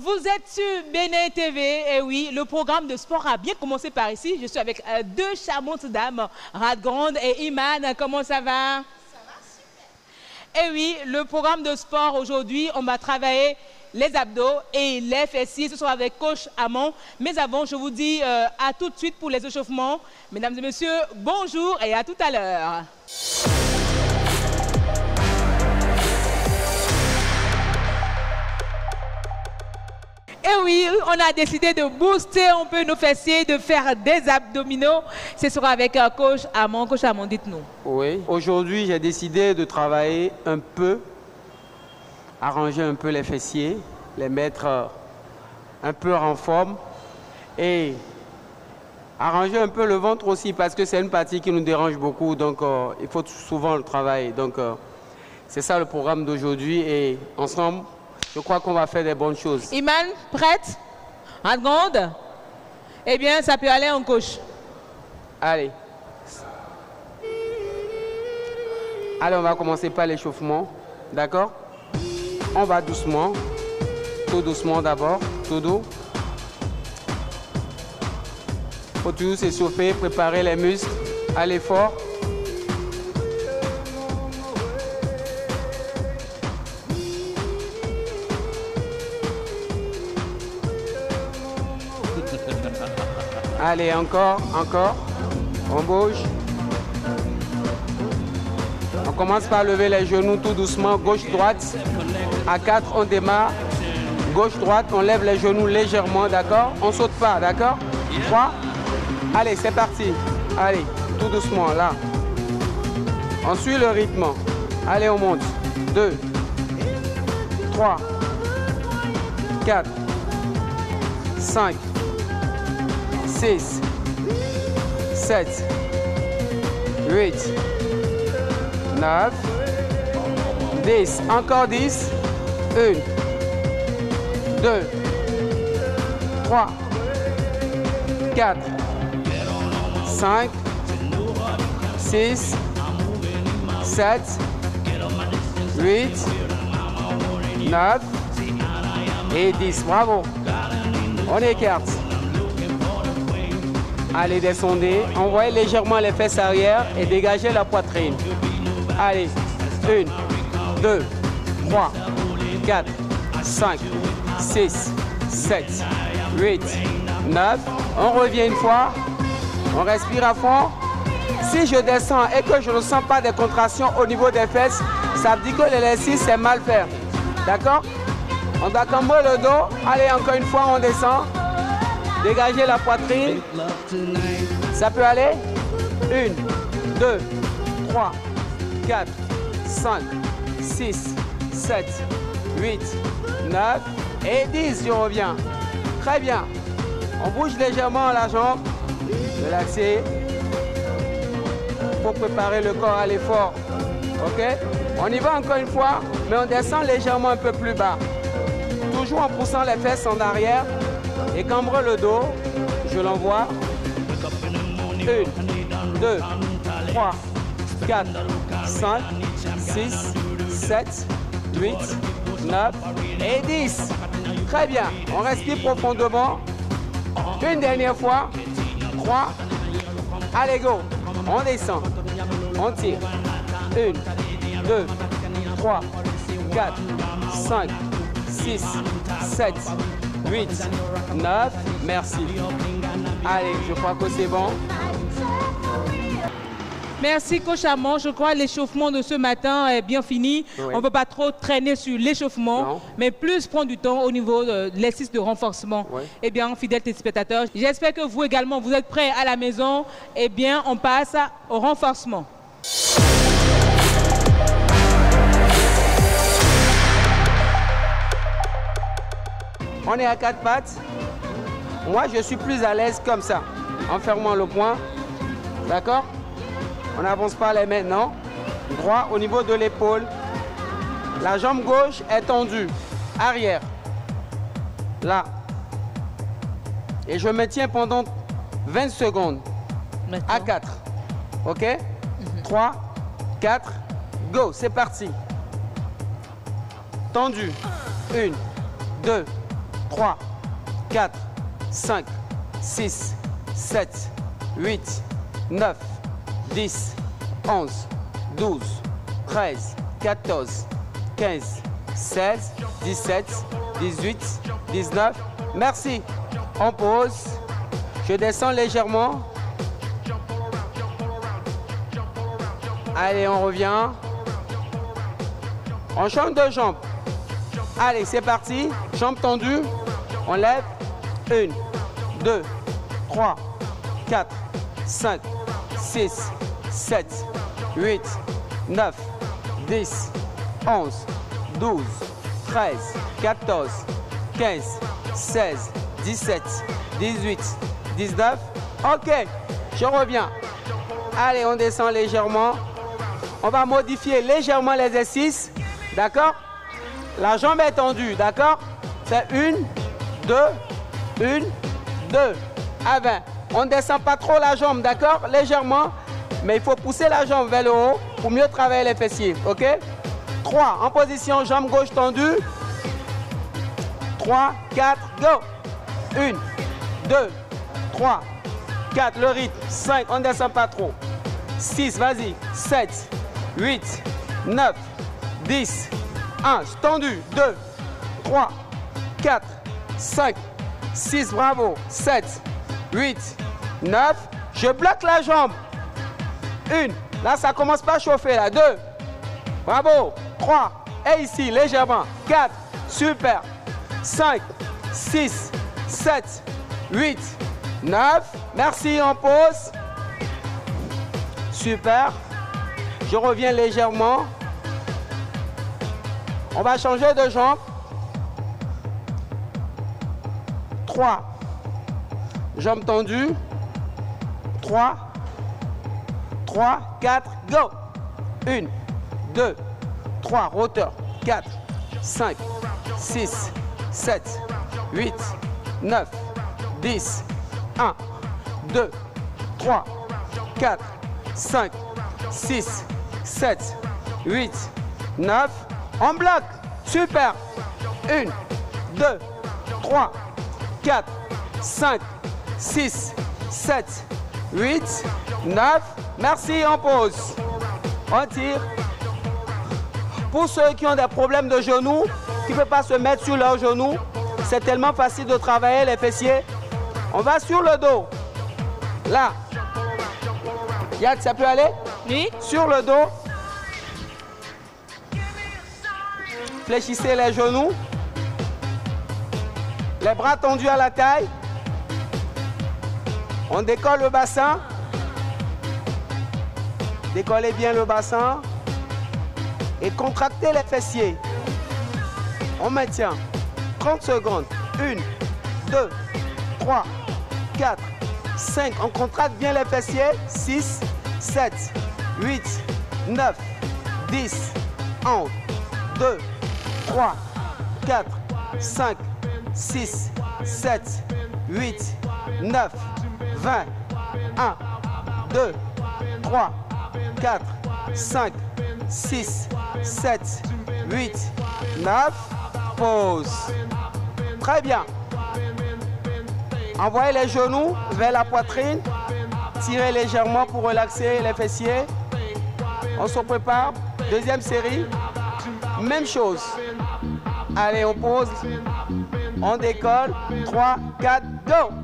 Vous êtes sur Bénin TV, et oui, le programme de sport a bien commencé par ici. Je suis avec deux charmantes dames, Radgrande et Iman. Comment ça va? Ça va super. Et oui, le programme de sport aujourd'hui, on va travailler les abdos et les fessiers. Ce sera avec coach Amon. Mais avant, je vous dis à tout de suite pour les échauffements. Mesdames et messieurs, bonjour et à tout à l'heure. Et oui, on a décidé de booster un peu nos fessiers, de faire des abdominaux. Ce sera avec coach Amon. Coach Amon, dites-nous. Oui, aujourd'hui j'ai décidé de travailler un peu, arranger un peu les fessiers, les mettre un peu en forme et arranger un peu le ventre aussi parce que c'est une partie qui nous dérange beaucoup, donc il faut souvent le travailler. Donc c'est ça le programme d'aujourd'hui et ensemble, je crois qu'on va faire des bonnes choses. Iman, prête? Radgrande? Eh bien, ça peut aller en coach. Allez. Allez, on va commencer par l'échauffement, d'accord? On va doucement, tout doucement d'abord, tout doux. Il faut toujours s'échauffer, préparer les muscles à l'effort. Allez, encore, encore. On bouge. On commence par lever les genoux tout doucement, gauche-droite. À 4, on démarre. Gauche-droite, on lève les genoux légèrement, d'accord? On ne saute pas, d'accord? 3. Allez, c'est parti. Allez, tout doucement, là. On suit le rythme. Allez, on monte. 2, 3, 4, 5, 6, 7, 8, 9, 10. Encore 10. 1, 2, 3, 4, 5, 6, 7, 8, 9 et 10. Bravo. On écarte. Allez, descendez. Envoyez légèrement les fesses arrière et dégagez la poitrine. Allez. 1, 2, 3, 4, 5, 6, 7, 8, 9. On revient une fois. On respire à fond. Si je descends et que je ne sens pas de contractions au niveau des fesses, ça veut dire que l'exercice c'est mal fait. D'accord? On doit cambrer le dos. Allez, encore une fois, on descend. Dégagez la poitrine. Ça peut aller? 1, 2, 3, 4, 5, 6, 7, 8, 9 et 10. Je reviens. Très bien. On bouge légèrement la jambe. Relaxez. Pour préparer le corps à l'effort. Ok? On y va encore une fois, mais on descend légèrement un peu plus bas. Toujours en poussant les fesses en arrière et cambre le dos. Je l'envoie. 1, 2, 3, 4, 5, 6, 7, 8, 9 et 10. Très bien. On respire profondément. Une dernière fois. 3. Allez, go. On descend. On tire. 1, 2, 3, 4, 5, 6, 7, 8, 9. Merci. Allez, je crois que c'est bon. Merci coach Amon. Je crois que l'échauffement de ce matin est bien fini. Oui. On ne peut pas trop traîner sur l'échauffement, mais plus prendre du temps au niveau de l'exercice de renforcement. Oui. Eh bien, fidèles téléspectateurs, j'espère que vous également, vous êtes prêts à la maison. Eh bien, on passe au renforcement. On est à 4 pattes. Moi, je suis plus à l'aise comme ça, en fermant le poing. D'accord? On n'avance pas les mains, non? Droit au niveau de l'épaule. La jambe gauche est tendue. Arrière. Là. Et je me tiens pendant 20 secondes. À 4. OK? 3, 4, go. C'est parti. Tendu. 1, 2, 3, 4, 5, 6, 7, 8, 9, 10, 11, 12, 13, 14, 15, 16, 17, 18, 19. Merci. On pose. Je descends légèrement. Allez, on revient. On change de jambes. Allez, c'est parti. Jambes tendues. On lève. 1, 2, 3, 4, 5, 6, 7, 8, 9, 10, 11, 12, 13, 14, 15, 16, 17, 18, 19. OK, je reviens. Allez, on descend légèrement. On va modifier légèrement l'exercice. D'accord? La jambe est tendue. D'accord? C'est 1, 2, 1, 2, à 20. On ne descend pas trop la jambe, d'accord? Légèrement. Mais il faut pousser la jambe vers le haut pour mieux travailler les fessiers. OK? 3, en position, jambe gauche tendue. 3, 4, go! 1, 2, 3, 4, le rythme. 5, on ne descend pas trop. 6, vas-y. 7, 8, 9, 10, 1, tendu. 2, 3, 4, 5, 6, bravo. 7, 8, 9. Je bloque la jambe. 1, là ça commence pas à chauffer là. 2, bravo. 3, et ici légèrement. 4, super. 5, 6, 7, 8, 9. Merci, on pose. Super. Je reviens légèrement. On va changer de jambe. 3. Jambes tendues. 3. 3, 4, go. 1, 2, 3, roteur. 4, 5, 6, 7, 8, 9, 10, 1, 2, 3, 4, 5, 6, 7, 8, 9. On bloque. Super. 1, 2, 3, 4, 5, 6, 7, 8, 9. Merci, on pose. On tire. Pour ceux qui ont des problèmes de genoux, qui ne peuvent pas se mettre sur leurs genoux, c'est tellement facile de travailler les fessiers. On va sur le dos. Là. Yad, ça peut aller? Oui. Sur le dos. Fléchissez les genoux. Les bras tendus à la taille. On décolle le bassin. Décollez bien le bassin. Et contractez les fessiers. On maintient 30 secondes. 1, 2, 3, 4, 5. On contracte bien les fessiers. 6, 7, 8, 9, 10, 11, 2, 3, 4, 5, 6, 7, 8, 9, 20, 1, 2, 3, 4, 5, 6, 7, 8, 9. Pause. Très bien. Envoyez les genoux vers la poitrine. Tirez légèrement pour relaxer les fessiers. On se prépare. Deuxième série. Même chose. Allez, on pose. On décolle. 3, 4, go.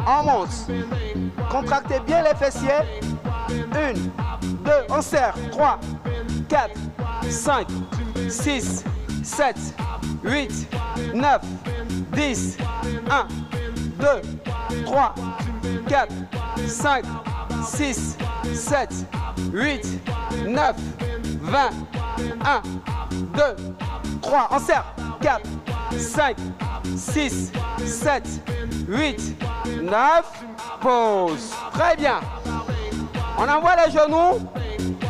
On monte. Contractez bien les fessiers. 1, 2, on serre. 3, 4, 5, 6, 7, 8, 9, 10, 1, 2, 3, 4, 5, 6, 7, 8, 9, 20, 1, 2, 3, on serre. 4, 5, 6, 7, 8, 9, pause. Très bien. On envoie les genoux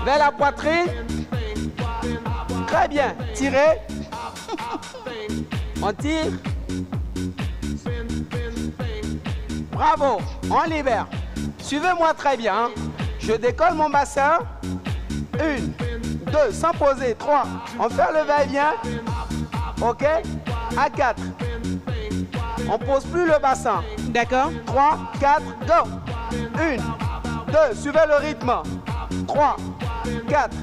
vers la poitrine. Très bien. Tirez. On tire. Bravo. On libère. Suivez-moi très bien. Je décolle mon bassin. 1, 2, sans poser. 3. On fait le va-et-vient. OK. À 4. On ne pose plus le bassin. D'accord. 3, 4, go. 1, 2, suivez le rythme. 3, 4,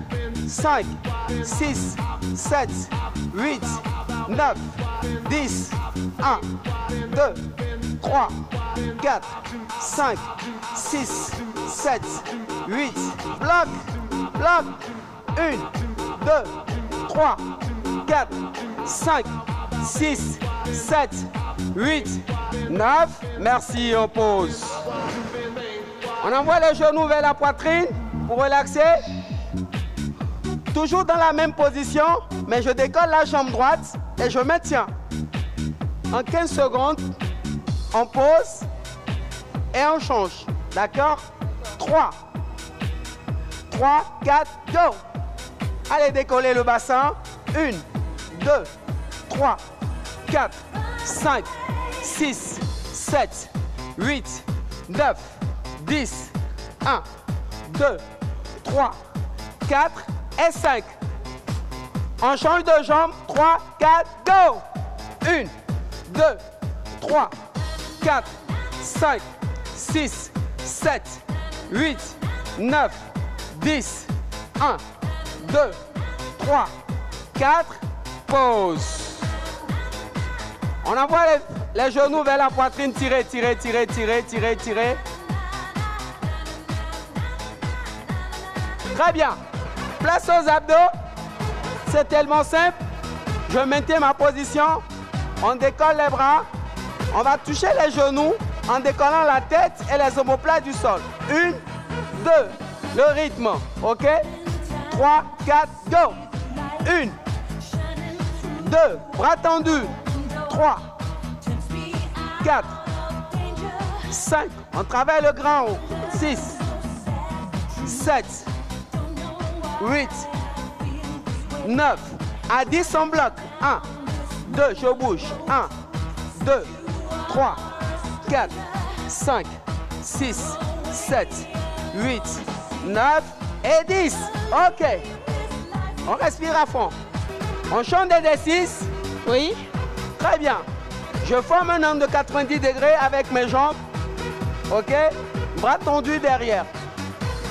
5, 6, 7, 8, 9, 10, 1, 2, 3, 4, 5, 6, 7, 8, bloc, bloc, 1, 2, 3, 4, 5, 6, 7, 8, 9, merci, on pose. On envoie les genoux vers la poitrine pour relaxer. Toujours dans la même position, mais je décolle la jambe droite et je maintiens. En 15 secondes, on pose et on change. D'accord? 3, 4, go! Allez décoller le bassin. 1, 2, 3, 4, 5, 6, 7, 8, 9, 10, 1, 2, 3, 4 et 5. On change de jambe. 3, 4, go! 1, 2, 3, 4, 5, 6, 7, 8, 9, 10, 1, 2, 3, 4, pause. On envoie les genoux vers la poitrine, tirez, tirez, tirez, tirez, tirez, tirez. Très bien. Place aux abdos. C'est tellement simple. Je maintiens ma position. On décolle les bras. On va toucher les genoux en décollant la tête et les omoplates du sol. 1, 2, le rythme. OK? 3, 4, go! 1, 2, bras tendus. 3, 4, 5. On travaille le grand haut. 6, 7, 8, 9. À 10, on bloque. 1, 2, je bouge. 1, 2, 3, 4, 5, 6, 7, 8, 9 et 10. OK. On respire à fond. On change des 6. Oui. Très bien. Je forme un angle de 90 degrés avec mes jambes. OK? Bras tendus derrière.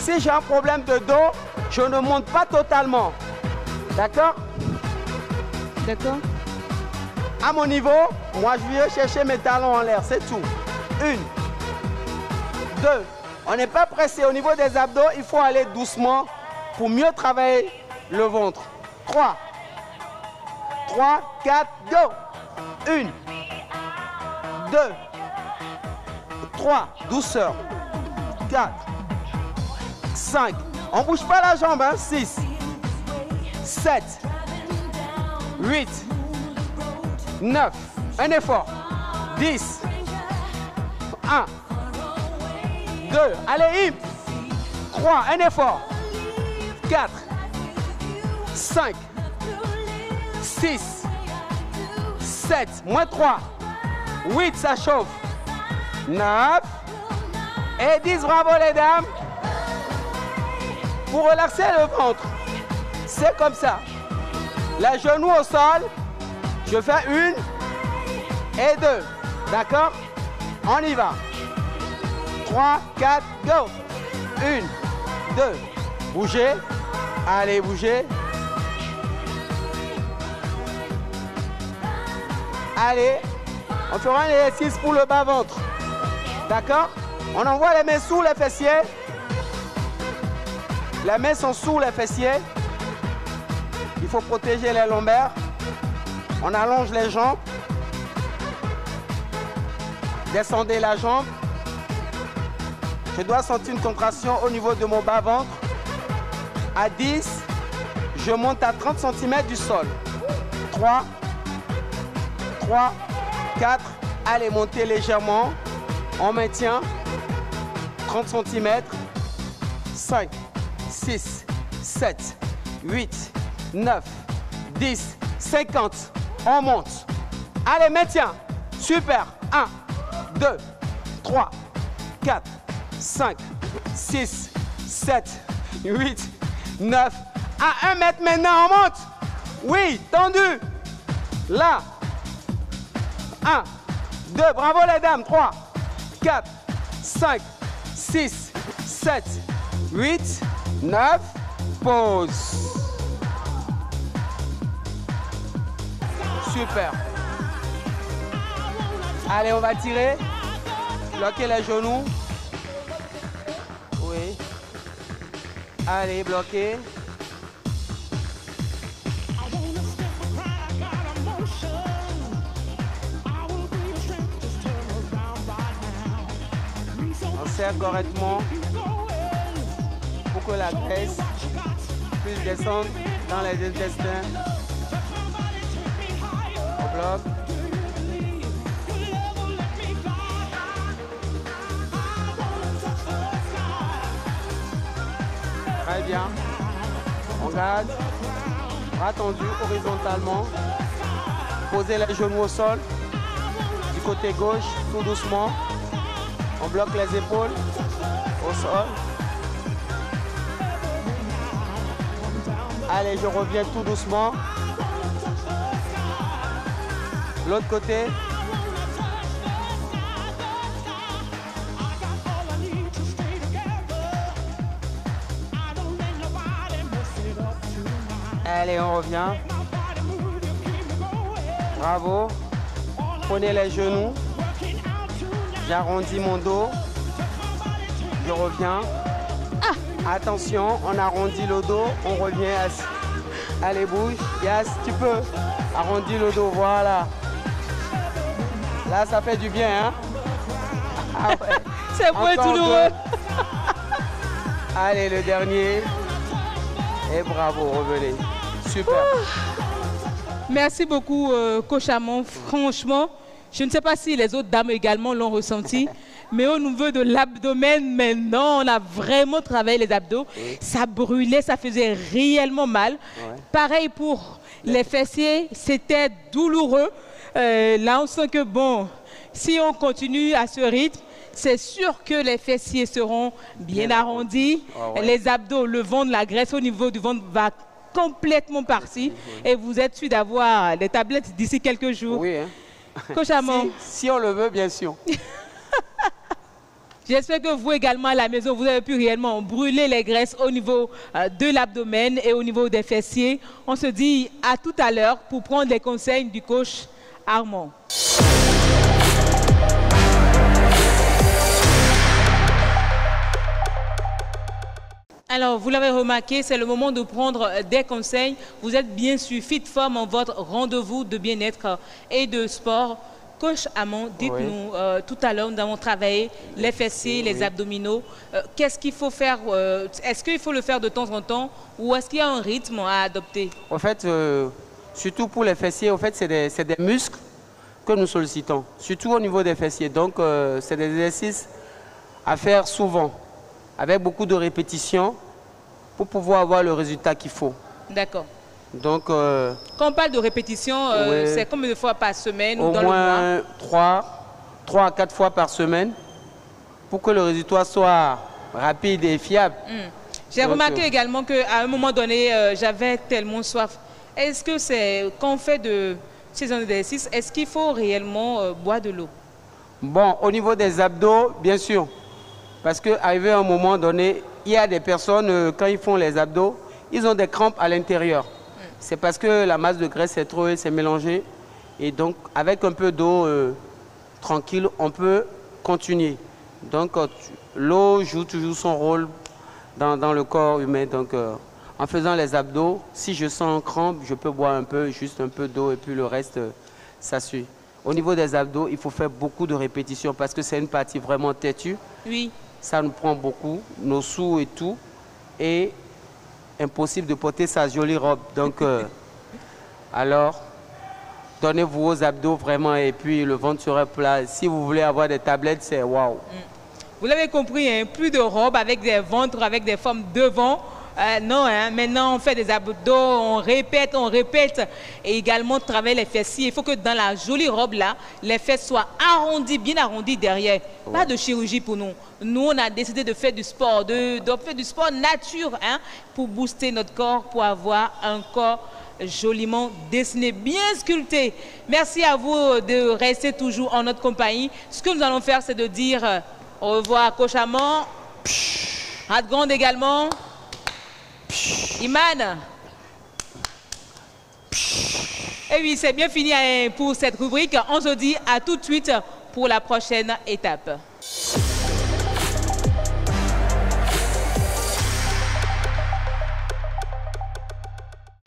Si j'ai un problème de dos, je ne monte pas totalement. D'accord? D'accord. À mon niveau, moi je viens chercher mes talons en l'air, c'est tout. 1, 2. On n'est pas pressé. Au niveau des abdos, il faut aller doucement pour mieux travailler le ventre. 3, 4, go! 1, 2, 3, douceur. 4, 5. On ne bouge pas la jambe, hein? 6, 7, 8, 9. Un effort. 10, 1, 2. Allez, hip. 3, un effort. 4, 5, 6, 7, moins 3, 8, ça chauffe, 9 et 10, bravo les dames. Pour relaxer le ventre, c'est comme ça. Les genoux au sol, je fais 1 et 2, d'accord? On y va. 3, 4, go. 1, 2, bougez, allez bougez. Allez, on fera un exercice pour le bas-ventre. D'accord? On envoie les mains sous les fessiers. Les mains sont sous les fessiers. Il faut protéger les lombaires. On allonge les jambes. Descendez la jambe. Je dois sentir une contraction au niveau de mon bas-ventre. À 10, je monte à 30 cm du sol. 3, 4, allez, montez légèrement. On maintient 30 cm. 5, 6, 7, 8, 9, 10, 50. On monte. Allez, maintien. Super. 1, 2, 3, 4, 5, 6, 7, 8, 9. À 1 mètre maintenant, on monte. Oui, tendu. Là. 1, 2, bravo les dames, 3, 4, 5, 6, 7, 8, 9, pause. Super. Allez, on va tirer. Bloquer les genoux. Oui. Allez, bloquer. On serre correctement pour que la graisse puisse descendre dans les intestins. On bloque. Très bien. On garde. Bras tendus horizontalement. Posez les genoux au sol. Du côté gauche, tout doucement. On bloque les épaules au sol. Allez, je reviens tout doucement. L'autre côté. Allez, on revient. Bravo. Prenez les genoux. J'arrondis mon dos. Je reviens. Attention, on arrondit le dos. On revient assis. Allez, bouge. Yes, tu peux. Arrondis le dos, voilà. Là, ça fait du bien, hein? Ah ouais. C'est beau et douloureux. Allez, le dernier. Et bravo, revenez. Super. Merci beaucoup, coach Amon. Franchement, je ne sais pas si les autres dames également l'ont ressenti, mais au niveau de l'abdomen, maintenant, on a vraiment travaillé les abdos. Oui. Ça brûlait, ça faisait réellement mal. Ouais. Pareil pour les fessiers, c'était douloureux. Là, on sent que, bon, si on continue à ce rythme, c'est sûr que les fessiers seront bien arrondis. Oh, ouais. Les abdos, le ventre, la graisse au niveau du ventre va complètement partir. Et vous êtes sûr d'avoir des tablettes d'ici quelques jours. Oui, hein. Coach Amon. Si on le veut, bien sûr. J'espère que vous également à la maison, vous avez pu réellement brûler les graisses au niveau de l'abdomen et au niveau des fessiers. On se dit à tout à l'heure pour prendre les conseils du coach Armand. Alors, vous l'avez remarqué, c'est le moment de prendre des conseils. Vous êtes bien sûr fit forme en votre rendez-vous de bien-être et de sport. Coach Amon, dites-nous, tout à l'heure, nous avons travaillé les fessiers, les abdominaux. Qu'est-ce qu'il faut faire? Est-ce qu'il faut le faire de temps en temps ou est-ce qu'il y a un rythme à adopter? En fait, surtout pour les fessiers, en fait, c'est des muscles que nous sollicitons, surtout au niveau des fessiers. Donc, c'est des exercices à faire souvent, avec beaucoup de répétitions pour pouvoir avoir le résultat qu'il faut. D'accord. Donc, quand on parle de répétition, c'est combien de fois par semaine ou dans le mois? Au moins 3 à 4 fois par semaine pour que le résultat soit rapide et fiable. J'ai remarqué également qu'à un moment donné, j'avais tellement soif. Est-ce que c'est quand on fait de ces exercices, est-ce qu'il faut réellement boire de l'eau? Bon, au niveau des abdos, bien sûr. Parce qu'arrivé à un moment donné, il y a des personnes, quand ils font les abdos, ils ont des crampes à l'intérieur. C'est parce que la masse de graisse est trop, c'est mélangé. Et donc, avec un peu d'eau tranquille, on peut continuer. Donc, l'eau joue toujours son rôle dans le corps humain. Donc, en faisant les abdos, si je sens crampe, je peux boire un peu, juste un peu d'eau et puis le reste, ça suit. Au niveau des abdos, il faut faire beaucoup de répétitions parce que c'est une partie vraiment têtue. Oui. Ça nous prend beaucoup, nos sous et tout. Et impossible de porter sa jolie robe. Donc, alors, donnez-vous aux abdos vraiment et puis le ventre sera plat. Si vous voulez avoir des tablettes, c'est waouh. Vous l'avez compris, hein, plus de robes avec des ventres, avec des formes devant. Non, hein, maintenant on fait des abdos, on répète, et également travailler les fessiers. Il faut que dans la jolie robe là, les fesses soient arrondies, bien arrondies derrière. Ouais. Pas de chirurgie pour nous. Nous, on a décidé de faire du sport, de faire du sport nature, hein, pour booster notre corps, pour avoir un corps joliment dessiné, bien sculpté. Merci à vous de rester toujours en notre compagnie. Ce que nous allons faire, c'est de dire au revoir à Coach Amon, Radgrande également. Iman. Et oui, c'est bien fini pour cette rubrique. On se dit à tout de suite pour la prochaine étape.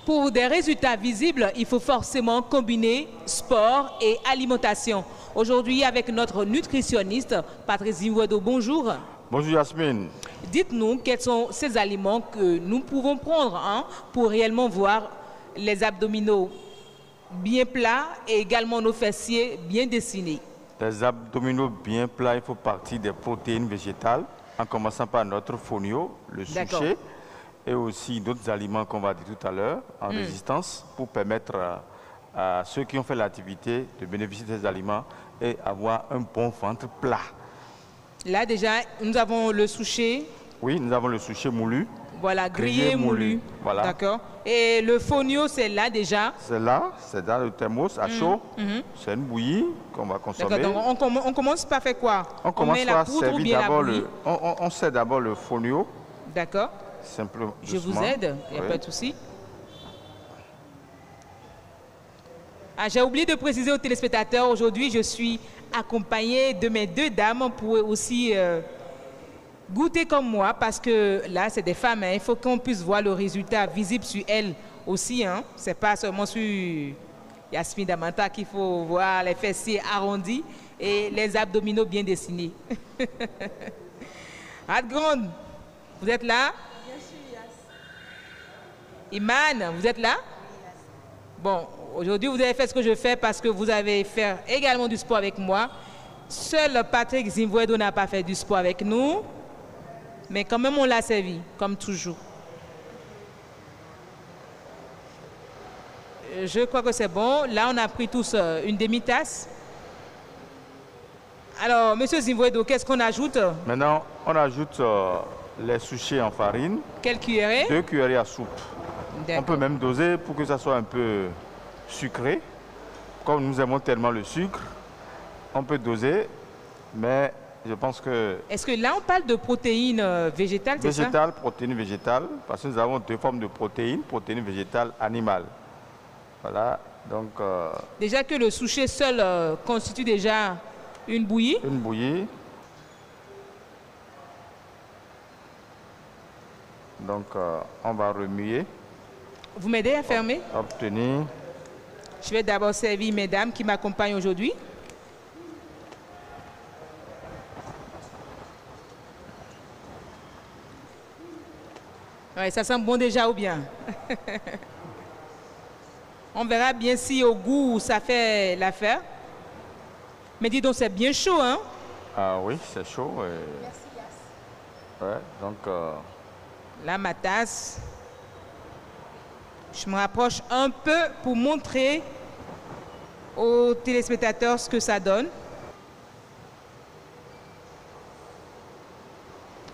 Pour des résultats visibles, il faut forcément combiner sport et alimentation. Aujourd'hui, avec notre nutritionniste, Patrice Zimwedo, bonjour. Bonjour Yasmine. Dites-nous quels sont ces aliments que nous pouvons prendre, hein, pour réellement voir les abdominaux bien plats et également nos fessiers bien dessinés. Les abdominaux bien plats, il faut partir des protéines végétales, en commençant par notre fonio, le suchet, et aussi d'autres aliments qu'on va dire tout à l'heure, en résistance, pour permettre à ceux qui ont fait l'activité de bénéficier de ces aliments et avoir un bon ventre plat. Là déjà, nous avons le suchet. Oui, nous avons le suchet moulu. Voilà, grillé moulu. Voilà. D'accord. Et le fonio, c'est là déjà. C'est là, c'est dans le thermos à chaud. C'est une bouillie qu'on va consommer. Donc on commence par faire quoi? On commence par servir d'abord on sert d'abord le fonio. D'accord. Simplement. Je vous aide, il n'y a pas de souci. Ah, j'ai oublié de préciser aux téléspectateurs, aujourd'hui je suis accompagnée de mes deux dames pour aussi goûter comme moi, parce que là c'est des femmes, hein, il faut qu'on puisse voir le résultat visible sur elles aussi. Hein. Ce n'est pas seulement sur Yasmine Damanta qu'il faut voir les fessiers arrondis et les abdominaux bien dessinés. Radgrande, vous êtes là? Bien sûr, Yas. Iman, vous êtes là? Bon, aujourd'hui, vous avez fait ce que je fais parce que vous avez fait également du sport avec moi. Seul Patrick Zimwedo n'a pas fait du sport avec nous. Mais quand même, on l'a servi, comme toujours. Je crois que c'est bon. Là, on a pris tous une demi-tasse. Alors, monsieur Zimwedo, qu'est-ce qu'on ajoute? Maintenant, on ajoute les sushis en farine. Quelle cuillerée? 2 cuillerées à soupe. On peut même doser pour que ça soit un peu sucré. Comme nous aimons tellement le sucre, on peut doser, mais je pense que... Est-ce que là, on parle de protéines végétales, c'est ça? Végétales, protéines végétales, parce que nous avons deux formes de protéines végétales, animales. Voilà, donc... Déjà que le sushi seul constitue déjà une bouillie. Une bouillie. Donc, on va remuer. Vous m'aidez à fermer? Obtenir. Je vais d'abord servir mes dames qui m'accompagnent aujourd'hui. Ouais, ça sent bon déjà ou bien? On verra bien si au goût ça fait l'affaire. Mais dis donc, c'est bien chaud, hein? Ah oui, c'est chaud. Merci, Yas. Ouais, donc... Là, ma tasse. Je me rapproche un peu pour montrer aux téléspectateurs ce que ça donne.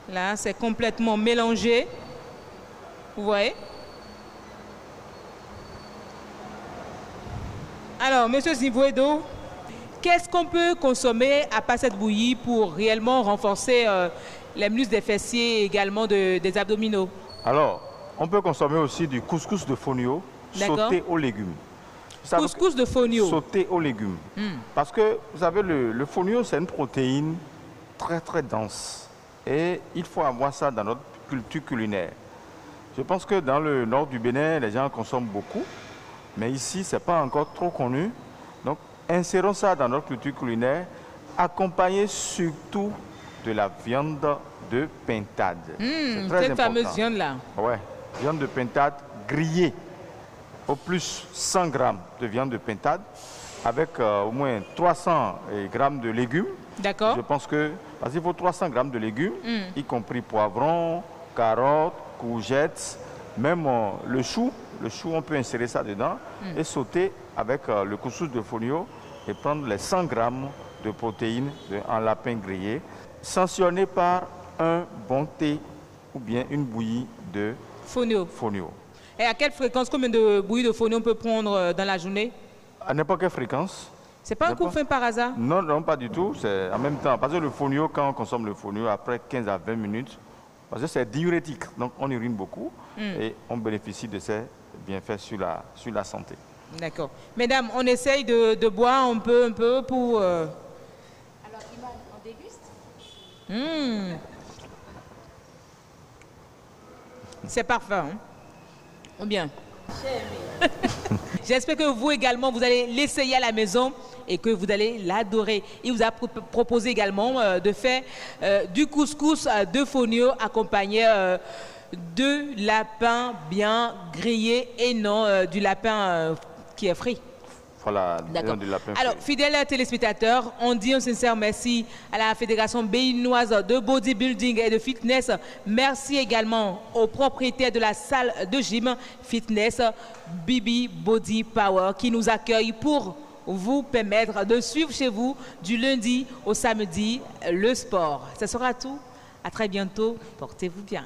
Là, c'est complètement mélangé. Vous voyez? Alors, monsieur Zimwedo, qu'est-ce qu'on peut consommer à part cette bouillie pour réellement renforcer les muscles des fessiers et également des abdominaux? Alors, on peut consommer aussi du couscous de fonio sauté aux légumes. Couscous de fonio sauté aux légumes. Parce que, vous savez, le fonio, c'est une protéine très, très dense. Et il faut avoir ça dans notre culture culinaire. Je pense que dans le nord du Bénin, les gens consomment beaucoup. Mais ici, ce n'est pas encore trop connu. Donc, insérons ça dans notre culture culinaire, accompagné surtout de la viande de pintade. C'est très cette fameuse viande-là. Ouais, viande de pintade grillée. Au plus 100 grammes de viande de pintade avec au moins 300 grammes de légumes. D'accord. Je pense que, parce qu'il faut 300 grammes de légumes, y compris poivrons, carottes, courgettes, même le chou, on peut insérer ça dedans et sauter avec le couscous de fonio et prendre les 100 grammes de protéines en lapin grillé, sanctionné par un bon thé ou bien une bouillie de Fonio. Et à quelle fréquence, combien de bouillies de fonio on peut prendre dans la journée? À n'importe quelle fréquence. C'est pas un coup fin par hasard? Non, non, pas du tout. C'est en même temps. Parce que le fonio, quand on consomme le fonio, après 15 à 20 minutes, parce que c'est diurétique, donc on urine beaucoup et on bénéficie de ces bienfaits sur la santé. D'accord. Mesdames, on essaye de boire un peu pour... Alors, Iman, on déguste? C'est parfait. Hein? Ou bien? J'espère que vous également, vous allez l'essayer à la maison et que vous allez l'adorer. Il vous a proposé également de faire du couscous de fonio accompagné de lapin bien grillé et non du lapin qui est frit. Voilà, d'accord. Du lapin Alors, frit. fidèles téléspectateurs, on dit un sincère merci à la Fédération béninoise de bodybuilding et de fitness. Merci également aux propriétaires de la salle de gym fitness Bibi Body Power qui nous accueille pour vous permettre de suivre chez vous du lundi au samedi le sport. Ce sera tout. À très bientôt. Portez-vous bien.